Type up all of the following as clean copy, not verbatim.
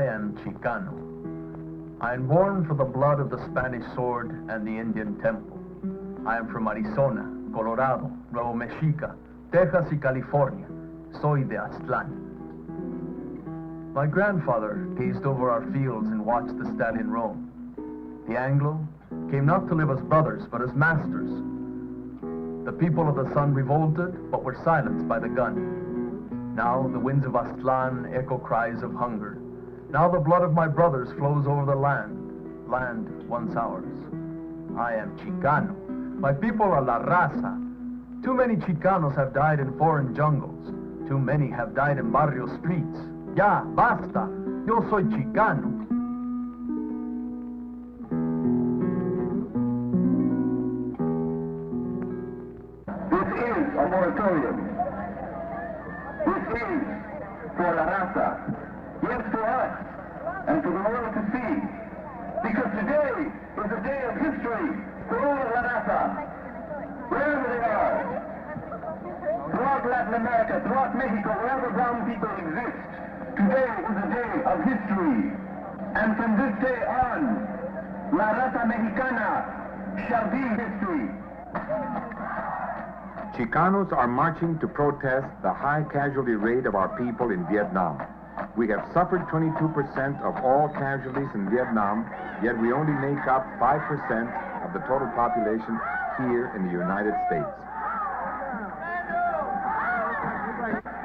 I am Chicano. I am born for the blood of the Spanish sword and the Indian temple. I am from Arizona, Colorado, Nuevo Mexico, Texas y California. Soy de Aztlán. My grandfather gazed over our fields and watched the stallion roam. The Anglo came not to live as brothers, but as masters. The people of the sun revolted, but were silenced by the gun. Now the winds of Aztlán echo cries of hunger. Now the blood of my brothers flows over the land once ours. I am Chicano. My people are La Raza. Too many Chicanos have died in foreign jungles. Too many have died in barrio streets. Ya, basta. Yo soy Chicano. This is a moratorium. This is for La Raza. Yes, for us, and for the world to see. Because today is a day of history for all La Raza, wherever they are. Throughout Latin America, throughout Mexico, wherever brown people exist, today is a day of history. And from this day on, La Raza Mexicana shall be history. Chicanos are marching to protest the high casualty rate of our people in Vietnam. We have suffered 22% of all casualties in Vietnam, yet we only make up 5% of the total population here in the United States.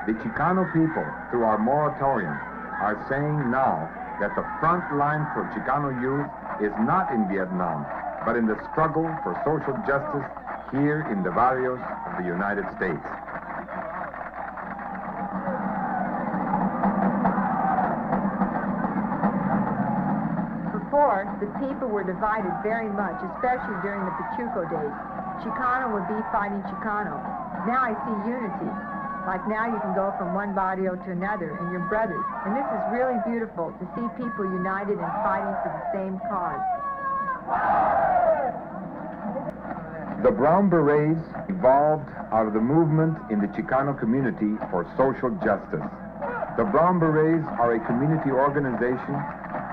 The Chicano people, through our moratorium, are saying now that the front line for Chicano youth is not in Vietnam, but in the struggle for social justice here in the barrios of the United States. Before, the people were divided very much, especially during the Pachuco days. Chicano would be fighting Chicano. Now I see unity. Like now you can go from one barrio to another and you're brothers. And this is really beautiful to see people united and fighting for the same cause. The Brown Berets evolved out of the movement in the Chicano community for social justice. The Brown Berets are a community organization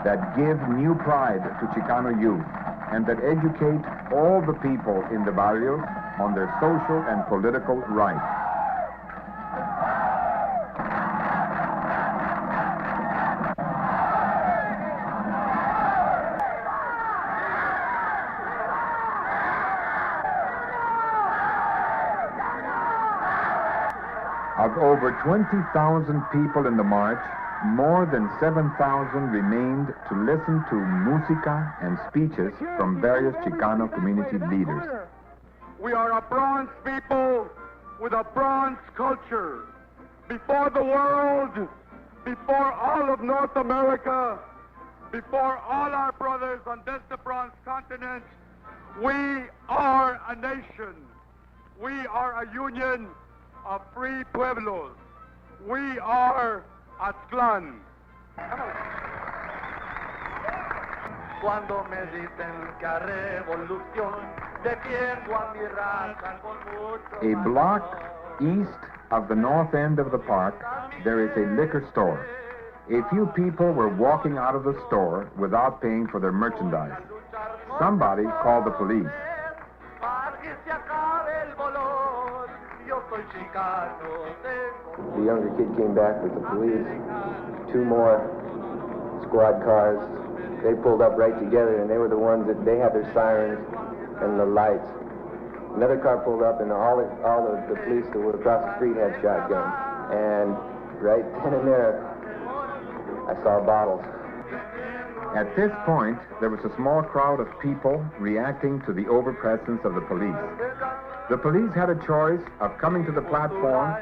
that give new pride to Chicano youth and that educate all the people in the barrios on their social and political rights. Of over 20,000 people in the march, more than 7,000 remained to listen to música and speeches from various Chicano community leaders. We are a bronze people with a bronze culture. Before the world, before all of North America, before all our brothers on this the bronze continent, we are a nation. We are a union of free pueblos. We are Aztlán. Cuando me dicen que a revolución defiendo a mi raza con mucho A block east of the north end of the park, there is a liquor store. A few people were walking out of the store without paying for their merchandise. Somebody called the police. The younger kid came back with the police, 2 more squad cars. They pulled up right together, and they were the ones that they had their sirens and the lights. Another car pulled up, and all the police that were across the street had shotguns. And right then and there, I saw bottles. At this point, there was a small crowd of people reacting to the overpresence of the police. The police had a choice of coming to the platform,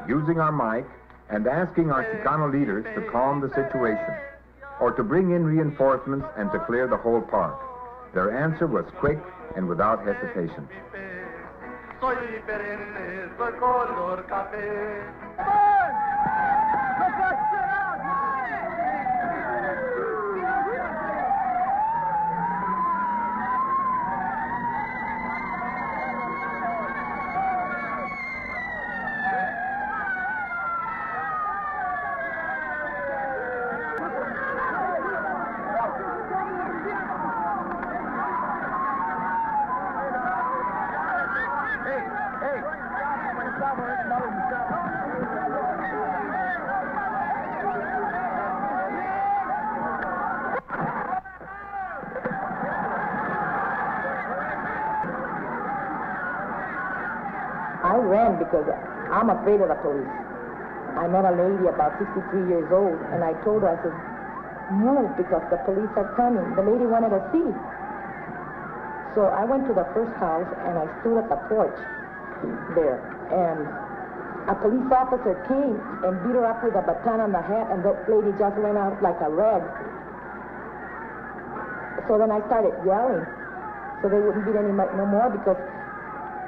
using our mic, and asking our Chicano leaders to calm the situation, or to bring in reinforcements and to clear the whole park. Their answer was quick and without hesitation. Soy diferente, soy color café. I ran because I'm afraid of the police. I met a lady about 63 years old, and I told her, I said, move because the police are coming. The lady wanted to see. So I went to the first house, and I stood at the porch there, and a police officer came and beat her up with a baton on the head, and that lady just went out like a rag. So then I started yelling, so they wouldn't beat no more, because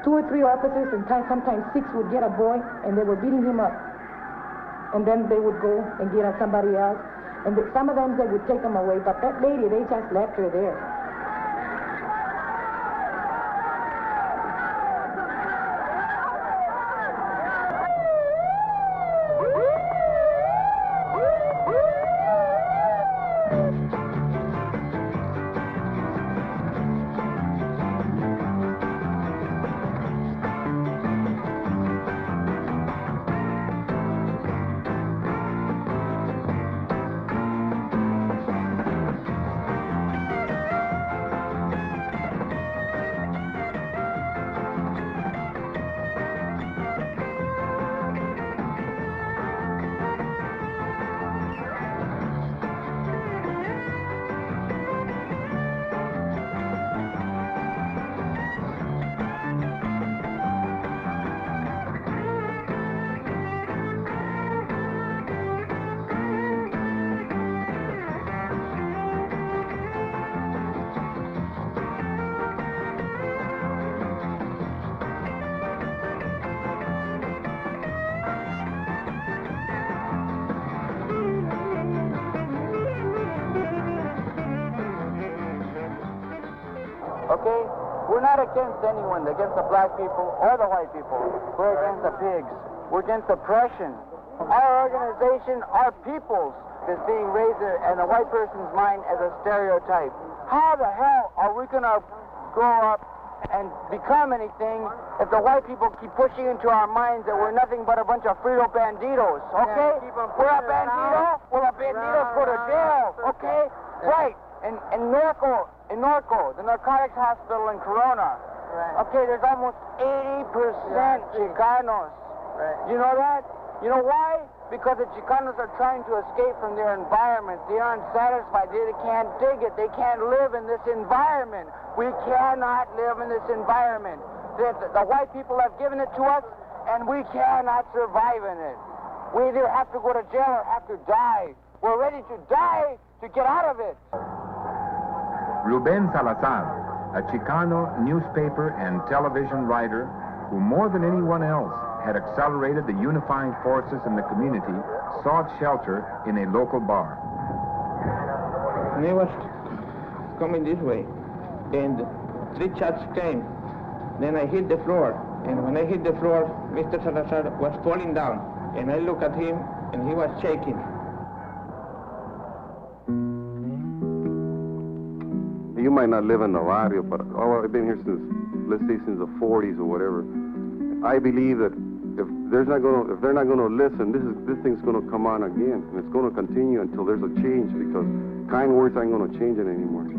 2 or 3 officers, and sometimes 6 would get a boy, and they were beating him up. And then they would go and get somebody else. And some of them, they would take them away. But that lady, they just left her there. Okay? We're not against anyone, against the black people or the white people. We're against the pigs. We're against oppression. Our organization, our peoples, is being raised in a white person's mind as a stereotype. How the hell are we going to grow up and become anything if the white people keep pushing into our minds that we're nothing but a bunch of Frito banditos, okay? We're a bandito, well, a bandito's go to jail, okay? Right. In Norco, the narcotics hospital in Corona, okay, there's almost 80% Chicanos. You know that? You know why? Because the Chicanos are trying to escape from their environment. They aren't satisfied. They can't dig it. They can't live in this environment. We cannot live in this environment. The white people have given it to us, and we cannot survive in it. We either have to go to jail or have to die. We're ready to die to get out of it. Ruben Salazar, a Chicano newspaper and television writer who more than anyone else had accelerated the unifying forces in the community, sought shelter in a local bar. And I was coming this way, and 3 shots came. Then I hit the floor, and when I hit the floor, Mr. Salazar was falling down, and I looked at him, and he was shaking. You might not live in the barrio, but I've been here since, let's say, since the 40s or whatever. I believe that if they're not going to listen, this thing's going to come on again, and it's going to continue until there's a change, because kind words ain't going to change it anymore.